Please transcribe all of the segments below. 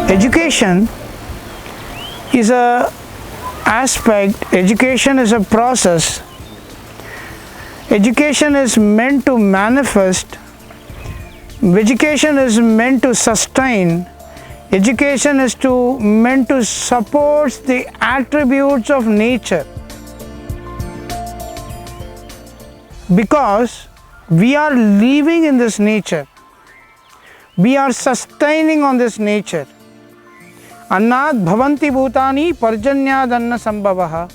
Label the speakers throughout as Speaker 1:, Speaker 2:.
Speaker 1: Education is a aspect, education is a process. Education is meant to manifest, education is meant to sustain, education is meant to support the attributes of nature. Because we are living in this nature, we are sustaining on this nature. Annad bhavanti bhutani parjanyad anna sambhavaha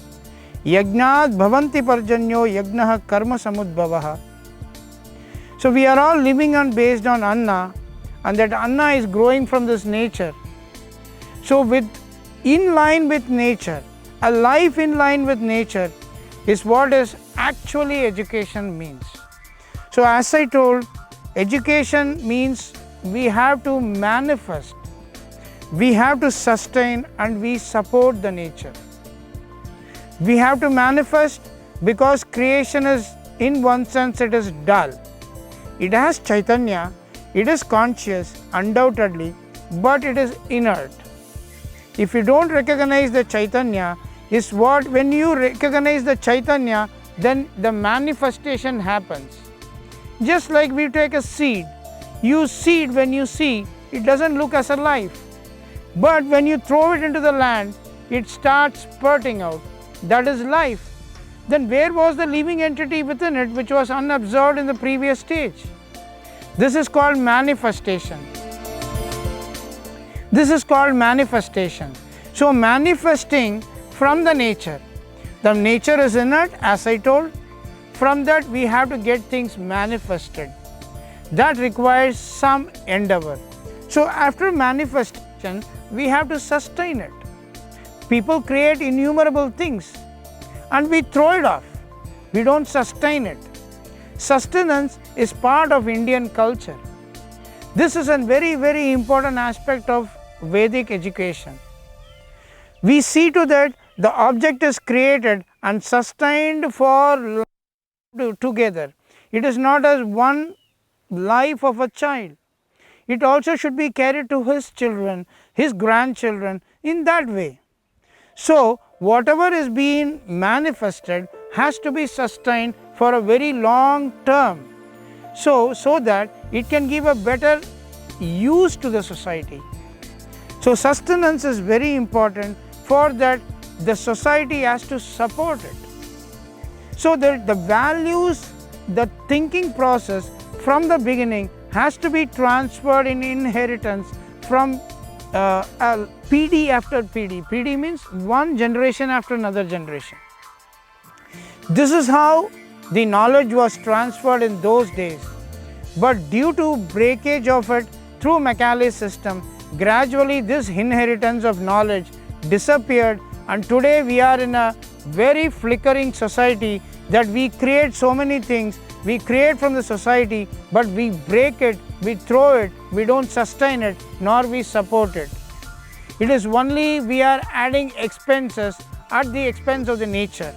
Speaker 1: yajnad bhavanti parjanyo yajnaha karma samudbhavaha. So we are all living on based on anna, and that anna is growing from this nature. So in line with nature, a life in line with nature is what is actually education means. So as I told, education means we have to manifest, we have to sustain, and we support the nature. We have to manifest because creation is, in one sense, it is dull. It has Chaitanya, it is conscious, undoubtedly, but it is inert. If you don't recognize the Chaitanya, when you recognize the Chaitanya, then the manifestation happens. Just like we take a seed, you seed when you see, it doesn't look as alive. But when you throw it into the land, it starts spurting out. That is life. Then where was the living entity within it which was unobserved in the previous stage? This is called manifestation. This is called manifestation. So manifesting from the nature. The nature is inert, as I told. From that we have to get things manifested. That requires some endeavor. So after manifestation, we have to sustain it. People create innumerable things and we throw it off. We don't sustain it. Sustenance is part of Indian culture. This is a very, very important aspect of Vedic education. We see to that the object is created and sustained for together. It is not as one life of a child. It also should be carried to his children, his grandchildren, in that way. So whatever is being manifested has to be sustained for a very long term, so that it can give a better use to the society. So sustenance is very important. For that, the society has to support it. So the values, the thinking process from the beginning has to be transferred in inheritance from PD after PD. PD means one generation after another generation. This is how the knowledge was transferred in those days. But due to breakage of it through Macaulay's system, gradually this inheritance of knowledge disappeared, and today we are in a very flickering society that we create so many things. We create from the society, but we break it, we throw it, we don't sustain it, nor we support it. It is only we are adding expenses at the expense of the nature.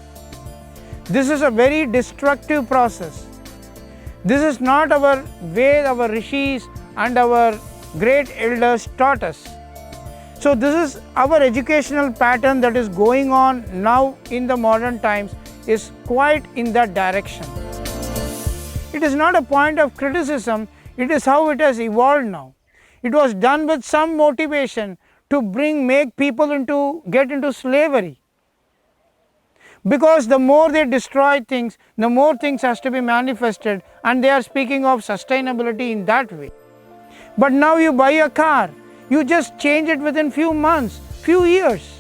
Speaker 1: This is a very destructive process. This is not our way our rishis and our great elders taught us. So this is our educational pattern that is going on now in the modern times, is quite in that direction. It is not a point of criticism, it is how it has evolved now. It was done with some motivation to make people get into slavery. Because the more they destroy things, the more things has to be manifested, and they are speaking of sustainability in that way. But now you buy a car, you just change it within few months, few years.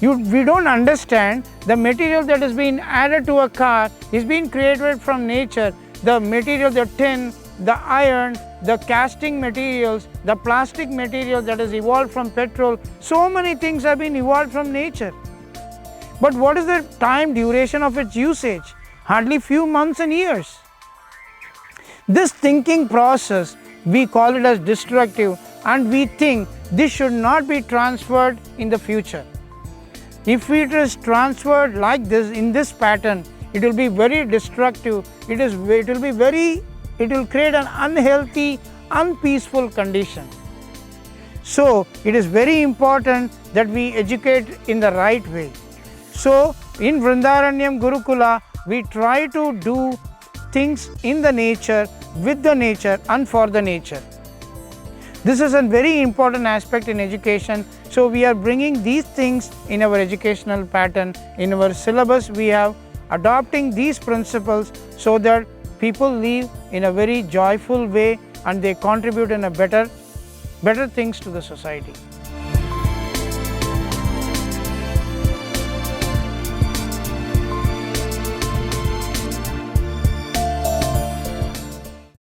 Speaker 1: We don't understand the material that is being added to a car is being created from nature. The material, the tin, the iron, the casting materials, the plastic material that is evolved from petrol, so many things have been evolved from nature. But what is the time duration of its usage? Hardly few months and years. This thinking process, we call it as destructive, and we think this should not be transferred in the future. If it is transferred like this, in this pattern, it will be very destructive. It will create an unhealthy, unpeaceful condition. So it is very important that we educate in the right way. So in Vrindaranyam Gurukula, we try to do things in the nature, with the nature and for the nature. This is a very important aspect in education. So we are bringing these things in our educational pattern, in our syllabus we have adopting these principles so that people live in a very joyful way and they contribute in a better things to the society.